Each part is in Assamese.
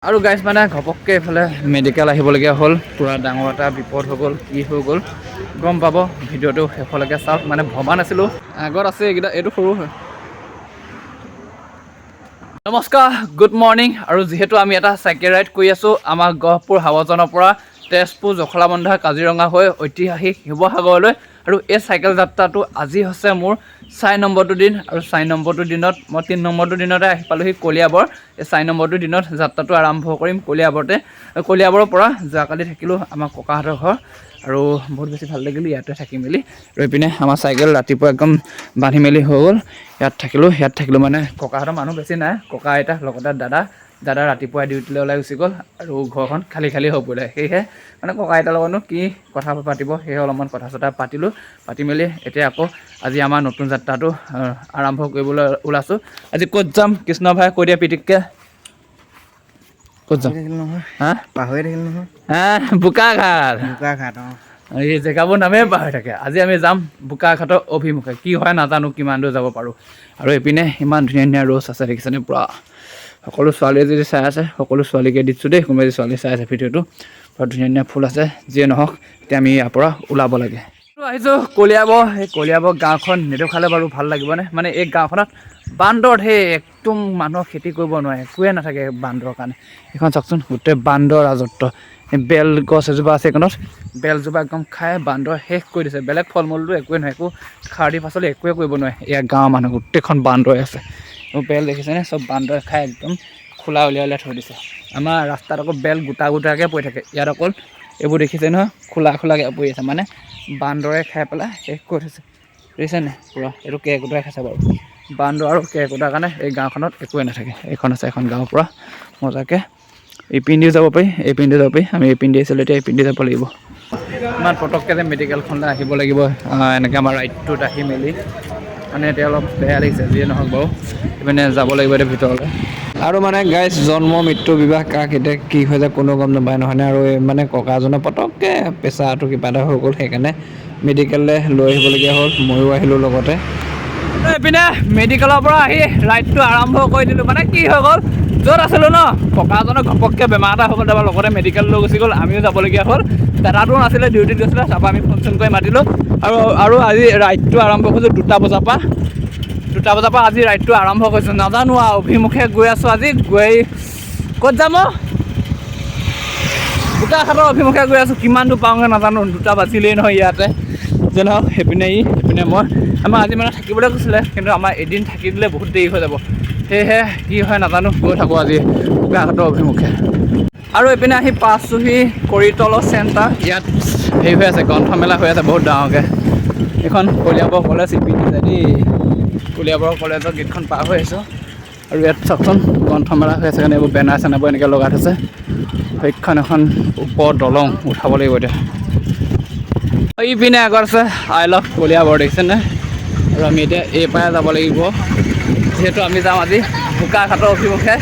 আৰু গাইজ মানে ঘপককৈ এইফালে মেডিকেল আহিবলগীয়া হ'ল পূৰা ডাঙৰ এটা বিপদ হৈ গ'ল কি হৈ গ'ল গম পাব ভিডিঅ'টো শেষলৈকে চাওক মানে ভবা নাছিলোঁ আগত আছে এইকেইটা এইটো সৰু হয় নমস্কাৰ গুড মৰ্ণিং আৰু যিহেতু আমি এটা চাইকেল ৰাইড কৰি আছোঁ আমাৰ গহপুৰ হাৱাজানৰ পৰা তেজপুৰ জখলাবন্ধা কাজিৰঙা হৈ ঐতিহাসিক শিৱসাগৰলৈ আৰু এই চাইকেল যাত্ৰাটো আজি হৈছে মোৰ 4 নম্বৰটো দিন আৰু 4 নম্বৰটো দিনত মই 3 নম্বৰটো দিনতে আহি পালোহি কলিয়াবৰ এই 4 নম্বৰটো দিনত যাত্ৰাটো আৰম্ভ কৰিম কলিয়াবৰৰ পৰা যোৱাকালি থাকিলোঁ আমাৰ ককাহঁতৰ ঘৰ আৰু বহুত বেছি ভাল লাগিল ইয়াতে থাকি মেলি ৰৈ পিনে আমাৰ চাইকেল ৰাতিপুৱা একদম বান্ধি মেলি হৈ গ'ল ইয়াত থাকিলোঁ মানে ককাহঁতৰ মানুহ বেছি নাই ককা আইতা লগতে দাদা ৰাতিপুৱাই ডিউটিলৈ ওলাই গুচি গ'ল আৰু ঘৰখন খালী হৈ পৰিলে সেয়েহে মানে ককা আইতাৰ লগতনো কি কথা পাতিব সেয়ে অলপমান কথা চথা পাতি মেলি এতিয়া আকৌ আজি আমাৰ নতুন যাত্ৰাটো আৰম্ভ কৰিবলৈ ওলাইছোঁ আজি ক'ত যাম কৃষ্ণ ভাই কৈ দিয়া পিটিককৈ ক'ত যাম পাহৰি থাকিল নহয় বোকাঘাট এই জেগাবোৰ নামেই পাহৰি থাকে আজি আমি যাম বোকাঘাটৰ অভিমুখে কি হয় নাজানো কিমান দূৰ যাব পাৰোঁ আৰু এইপিনে ইমান ধুনীয়া ৰ'জ আছে দেখিছেনে পূৰা সকলো ছোৱালীয়ে যদি চাই আছে সকলো ছোৱালীকে দিছোঁ দেই কোনোবাই যদি ছোৱালী চাই আছে ভিডিঅ'টো বৰ ধুনীয়া ফুল আছে যিয়ে নহওক এতিয়া আমি ইয়াৰ পৰা ওলাব লাগে আহিছোঁ কলিয়াবৰ গাঁওখন নেদেখালে বাৰু ভাল লাগিবনে মানে এই গাঁওখনত বান্দৰ একদম মানুহৰ খেতি কৰিব নোৱাৰে একোৱে নাথাকে বান্দৰৰ কাৰণে এইখন চাওকচোন গোটেই বান্দৰ ৰাজত্ব বেল গছ এজোপা আছে এইখনত বেলজোপা একদম খাই বান্দৰ শেষ কৰি দিছে বেলেগ ফল মূলটো একোৱে নহয় একো খাৰ দি পাচলি একোৱে কৰিব নোৱাৰে ইয়াৰ গাঁৱৰ মানুহ গোটেইখন বান্দৰে আছে বেল দেখিছেনে চব বান্দৰে খাই একদম খোলা উলিয়াই থৈ দিছে আমাৰ ৰাস্তাত আকৌ বেল গোটাকৈ পৰি থাকে ইয়াত অকল এইবোৰ দেখিছে নহয় খোলাকৈ পৰি আছে মানে বান্দৰে খাই পেলাই শেষ কৰি থৈছে দেখিছেনে পূৰা এইটো কেৰ্কেটুৱাই খাইছে বাৰু বান্দৰ আৰু কেৰ্কেটুৱাৰ কাৰণে এই গাঁওখনত একোৱে নাথাকে এইখন আছে এখন গাঁৱৰ পৰা মজাকৈ এইপিনেদিও যাব পাৰি আমি এইপিনেদি আছিলোঁ এতিয়া এইপিনেদি যাব লাগিব ইমান পটককৈ যে মেডিকেলখনলৈ আহিব লাগিব এনেকৈ আমাৰ ৰাইডটোত আহি মেলি মানে এতিয়া অলপ বেয়া লাগিছে যিয়ে নহওক বাৰু মানে যাব লাগিব এতিয়া ভিতৰলৈ আৰু মানে গাইজ জন্ম মৃত্যু বিবাহ কাক এতিয়া কি হৈ যায় কোনো গম নাপায় নহয়নে আৰু মানে ককাজনৰ পটককৈ প্ৰেছাৰটো কিবা এটা হৈ গ'ল সেইকাৰণে মেডিকেললৈ লৈ আহিবলগীয়া হ'ল ময়ো আহিলোঁ লগতে এইপিনে মেডিকেলৰ পৰা আহি ৰাইডটো আৰম্ভ কৰি দিলোঁ মানে কি হৈ গ'ল য'ত আছিলোঁ ন ককাজনৰ ঘপককৈ বেমাৰ এটা হৈ গ'ল তাৰপৰা লগতে মেডিকেল লৈ গুচি গ'ল আমিও যাবলগীয়া হ'ল দাদাটো নাছিলে ডিউটিত গৈছিলে তাৰপৰা আমি ফোন কৰি মাতিলোঁ আৰু আজি ৰাইডটো আৰম্ভ কৰিছোঁ 2টা বজাৰ পৰা আজি ৰাইডটো আৰম্ভ কৰিছোঁ নাজানো আৰু অভিমুখে গৈ আছোঁ আজি গৈ ক'ত যাম বোকাঘাটৰ অভিমুখে গৈ আছোঁ কিমান দূৰ পাওঁগৈ নাজানো 2টা বাজিলেই নহয় ইয়াতে যে নহওক সেইপিনে মই আমাৰ আজি মানে থাকিবলৈ কৈছিলে কিন্তু আমাৰ এদিন থাকি দিলে বহুত দেৰি হৈ যাব সেয়েহে কি হয় নাজানো গৈ থাকোঁ আজি বোকাঘাটৰ অভিমুখে আৰু এইপিনে আহি পাইছোঁহি কৰিতলৰ চেণ্টাৰ ইয়াত হেৰি হৈ আছে গ্ৰন্থমেলা হৈ আছে বহুত ডাঙৰকৈ এইখন কলিয়াবৰ কলেজ ইপিনে যায় দেই কলিয়াবৰ কলেজৰ গেটখন পাৰ হৈ আহিছোঁ আৰু ইয়াত চাওকচোন গ্ৰন্থমেলা হৈ আছে কাৰণে এইবোৰ বেনাৰ চেনাৰবোৰ এনেকৈ লগাই থৈছে সেইখন এখন ওপৰ দলং উঠাব লাগিব এতিয়া ইপিনে আগত আছে আই লাভ কলিয়াবৰ দেখিছেনে আৰু আমি এতিয়া এইপাৰে যাব লাগিব যিহেতু আমি যাম আজি বোকাঘাটৰ অভিমুখে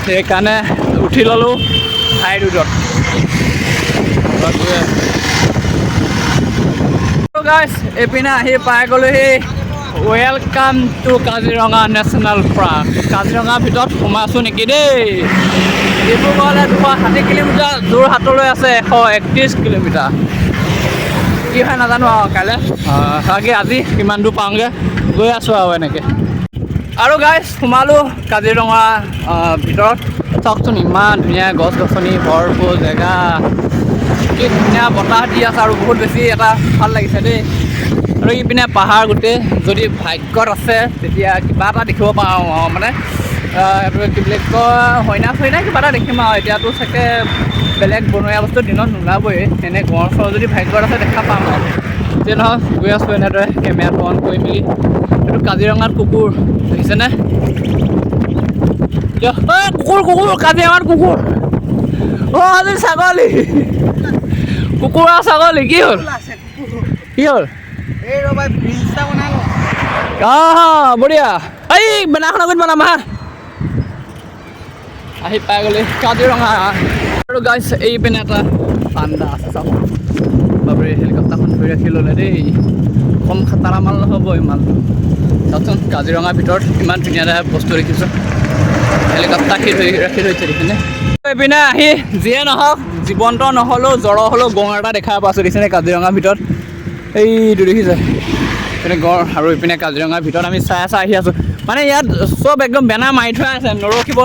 সেইকাৰণে উঠি ল'লোঁ হাই ৰোডত গাইজ এইপিনে আহি পাই গ'লোহি welcome to Kaziranga national park কাজিৰঙাৰ ভিতৰত সোমাইছোঁ নেকি দেই ডিব্ৰুগড়লৈ 260 কিলোমিটাৰ যোৰহাটলৈ আছে 131 কিলোমিটাৰ কি হয় নাজানো আৰু কাইলৈ তাকে আজি কিমান দূৰ পাওঁগৈ গৈ আছোঁ আৰু এনেকৈ আৰু গাইজ সোমালোঁ কাজিৰঙা ভিতৰত চাওকচোন ইমান ধুনীয়া গছ গছনি ভৰপূৰ জেগা কি ধুনীয়া বতাহ দি আছে আৰু বহুত বেছি এটা ভাল লাগিছে দেই আৰু ইপিনে পাহাৰ গোটেই যদি ভাগ্যত আছে তেতিয়া কিবা এটা দেখিব পাওঁ মানে এইটো কি বুলি কয় হইনা কিবা এটা দেখিম আৰু এতিয়াতো চাগে বেলেগ বনৰীয়া বস্তু দিনত নোলাবই এনে গড় চৰ যদি ভাগ্যত আছে দেখা পাম আৰু যে নহওক গৈ আছোঁ এনেদৰে কেমেৰাটো অন কৰি মেলি এইটো কাজিৰঙাত কুকুৰ দেখিছেনে কুকুৰ কাজিৰঙাত কুকুৰ আজি ছাগলী কুকুৰ আৰু ছাগলী কি হ'ল বঢ়িয়া এই বেনাখন আগত বনাম হা আহি পাই গ'লে কাজিৰঙা আৰু গাইজ এইপিনে এটা পাণ্ডা আছে চাওক বাবৰে হেলিকপ্টাৰখন ধৰি ৰাখি ল'লে দেই কম খাটাৰা মাল নহ'ব ইমান চাওকচোন কাজিৰঙাৰ ভিতৰত ইমান ধুনীয়া বস্তু দেখিছোঁ হেলিকপ্টাৰ ৰাখি থৈছে দেখিনে এইপিনে আহি যিয়ে নহওক জীৱন্ত নহ'লেও জ্বৰ হ'লেও গঁড় এটা দেখা পাইছোঁ দেখিছেনে কাজিৰঙাৰ ভিতৰত এইটো দেখিছে এইপিনে গঁড় আৰু এইপিনে কাজিৰঙাৰ ভিতৰত আমি চাই আহি আছোঁ মানে ইয়াত চব একদম বেনাৰ মাৰি থোৱা আছে নৰখিব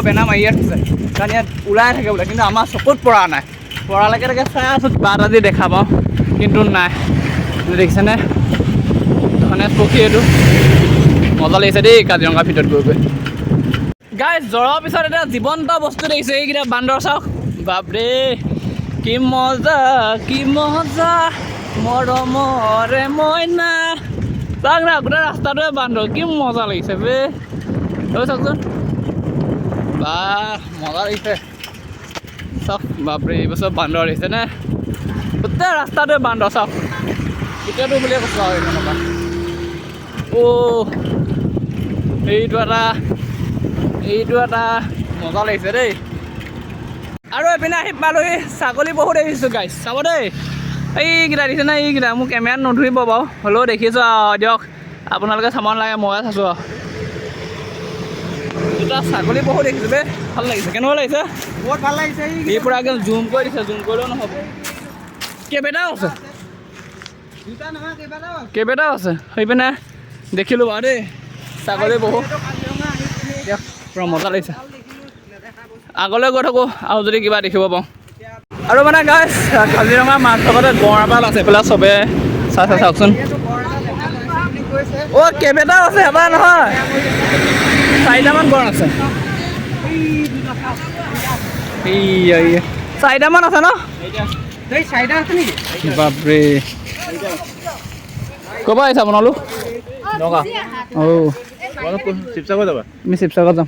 বেনাৰ মাৰিয়ে থৈছে কাৰণ ইয়াত ওলাই থাকে বোলে কিন্তু আমাৰ চকুত পৰা নাই পৰালৈকে তাকে চাই আছোঁ কিবা এটা যদি দেখা পাওঁ কিন্তু নাই দেখিছেনে ধনেশ পক্ষী এইটো মজা লাগিছে দেই কাজিৰঙাৰ ভিতৰত গৈ গাইজ জ্বৰৰ পিছত এটা জীৱন্ত বস্তু দেখিছে এইকেইটা বান্দৰ চাওক বাপৰে কি মজা মৰমৰে মইনা চাওক না গোটেই ৰাস্তাটোৱে বান্দৰ কি মজা লাগিছে বে চাওকচোন বা মজা লাগিছে চাওক বাপৰে এইবোৰ চব বান্দৰ আহিছে নে গোটেই ৰাস্তাটোৱে বান্দৰ চাওক গোটেইটো বুলিয়ে কৈছোঁ আৰু এনেকুৱা এইটো এটা মজা লাগিছে দেই আৰু এইপিনে আহি পালোহি ছাগলী বহুত দেখিছোঁ গাইছ চাব দেই এইকেইটা দেখিছে নাই এইকেইটা মোক কেমেৰাত নধৰিব বাৰু হ'লেও দেখিছোঁ আৰু দিয়ক আপোনালোকে চাব নালাগে ময়ে চাইছোঁ আৰু দুটা ছাগলী বহুত দেখিছোঁ দেই ভাল লাগিছে কেনেকুৱা লাগিছে বহুত ভাল লাগিছে এই পৰা একদম জুম কৰি দিছে জুম কৰিলেও নহ'ব কেইবাটাও আছে কেইবাটাও আছে সেইপিনে দেখিলোঁ বাৰু দেই ছাগলী বহুত দিয়ক পূৰা মজা লাগিছে আগলৈ গৈ থাকোঁ আৰু যদি কিবা দেখিব পাওঁ আৰু মানে গাইছ কাজিৰঙা মাছ থকতে গঁড় এপাল আছে এইফালে চবে চাই চাওকচোন কেইবাটাও আছে এবাৰ নহয় 4টামান গঁড় আছে 4টামান আছে ন বাপৰে ক'ৰপৰা আহিছে আপোনালোক নগাঁও শিৱসাগৰ যাবা আমি শিৱসাগৰ যাম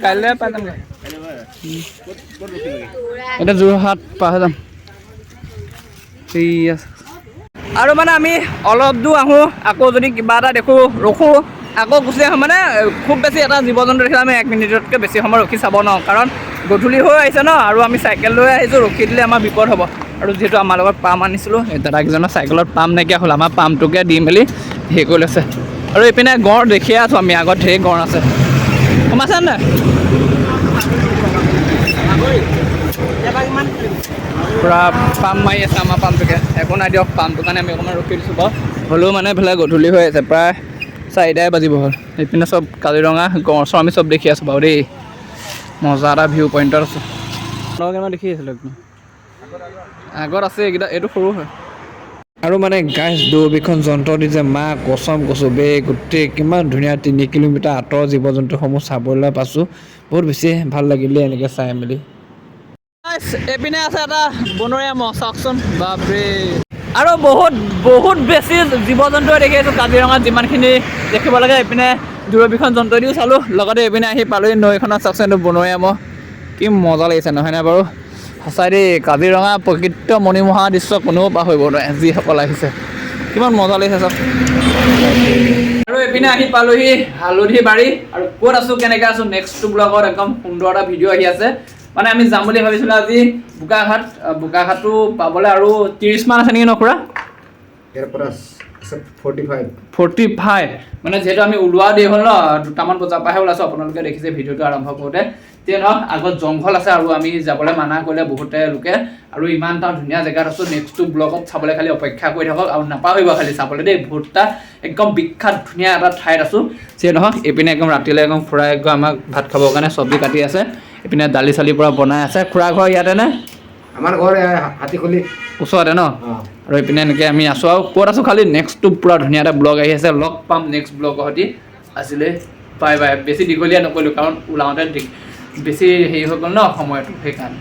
কাইলৈ পাই যামগৈ এতিয়া যোৰহাট পাৰ যাম ঠিক আছে আৰু মানে আমি অলপ দূৰ আহোঁ আকৌ যদি কিবা এটা দেখোঁ ৰখোঁ আকৌ গুচি আহোঁ মানে খুব বেছি এটা জীৱ জন্তু দেখিলে আমি 1 মিনিটতকৈ বেছি সময় ৰখি চাব নোৱাৰোঁ কাৰণ গধূলি হৈ আহিছে ন আৰু আমি চাইকেল লৈ আহিছোঁ ৰখি দিলে আমাৰ বিপদ হ'ব আৰু যিহেতু আমাৰ লগত পাম আনিছিলোঁ এই দাদাকেইজনৰ চাইকেলত পাম নাইকিয়া হ'ল আমাৰ পামটোকে দি মেলি হেৰি কৰি লৈছে আৰু এইপিনে গঁড় দেখিয়ে আছোঁ আমি আগত ঢেৰ গঁড় আছে সোমাইছে নাই পূৰা পাম মাৰি আছে আমাৰ পামটোকে একো নাই দিয়ক পামটোৰ কাৰণে আমি অকণমান ৰখি দিছোঁ বাৰু হ'লেও মানে এইফালে গধূলি হৈ আছে প্ৰায় 4টাই বাজিব হ'ল এইপিনে চব কাজিৰঙা গঁড় চৰ আমি চব দেখি আছোঁ বাৰু দেই মজা এটা ভিউ পইণ্টত আছে কেনেকুৱা দেখি আছিলোঁ একদম আগত আছে এইকেইটা এইটো সৰু হয় আৰু মানে গাইছ দূৰবীক্ষণ যন্ত্ৰ দি যে মা কচম কৈছোঁ বে গোটেই কিমান ধুনীয়া 3 কিলোমিটাৰ আঁতৰ জীৱ জন্তুসমূহ চাবলৈ পাইছোঁ বহুত বেছি ভাল লাগিলে এনেকৈ চাই মেলি এইপিনে আছে এটা বনৰীয়া মহ চাওকচোন বাপৰে আৰু বহুত বেছি জীৱ জন্তুৱে দেখি আছোঁ কাজিৰঙাত যিমানখিনি দেখিব লাগে এইপিনে দূৰবীক্ষণ যন্ত্ৰ দিও চালোঁ লগতে এইপিনে আহি পালোহি নৈখনত চাওকচোন এইটো বনৰীয়া মহ কি মজা লাগিছে নহয়নে বাৰু সঁচাই দেই কাজিৰঙা প্ৰকৃত মনোমোহা দৃশ্য কোনেও পাহৰিব নোৱাৰে যিসকল আহিছে কিমান মজা লাগিছে চাওক আৰু এইপিনে আহি পালোহি হালধি বাৰী আৰু ক'ত আছোঁ কেনেকৈ আছোঁ নেক্সটটো ব্লগত একদম সুন্দৰ এটা ভিডিঅ' আহি আছে মানে আমি যাম বুলি ভাবিছিলোঁ আজি বোকাঘাটটো পাবলৈ আৰু 30 মান আছে নেকি ন খুৰা 45 মানে যিহেতু আমি ওলোৱা দেৰি হ'ল ন 2টামান বজাৰ পৰাহে ওলাইছোঁ আপোনালোকে দেখিছে ভিডিঅ'টো আৰম্ভ কৰোঁতে তেতিয়া নহওক আগত জংঘল আছে আৰু আমি যাবলৈ মানা কৰিলে বহুতে লোকে আৰু ইমান এটা ধুনীয়া জেগাত আছোঁ নেক্সটটো ব্লগত চাবলৈ খালি অপেক্ষা কৰি থাকক আৰু নাপাহৰিব খালি চাবলৈ দেই বহুতটা একদম বিখ্যাত ধুনীয়া এটা ঠাইত আছোঁ যিয়ে নহওক এইপিনে একদম ৰাতিলৈ একদম খুৰাই একদম আমাক ভাত খাবৰ কাৰণে চব্জি কাটি আছে এইপিনে দালি চালিৰ পৰা বনাই আছে খুৰা ঘৰ ইয়াতে নে আমাৰ ঘৰ হাতীখুলি ওচৰতে ন আৰু এইপিনে এনেকৈ আমি আছোঁ আৰু ক'ত আছোঁ খালি নেক্সটটো পূৰা ধুনীয়া এটা ব্লগ আহি আছে লগ পাম নেক্সট ব্লগৰ সৈতে আজিলৈ বাই বাই বেছি দীঘলীয়া নকৰিলোঁ কাৰণ ওলাওঁতে বেছি হেৰি হৈ গ'ল ন সময়টো সেইকাৰণে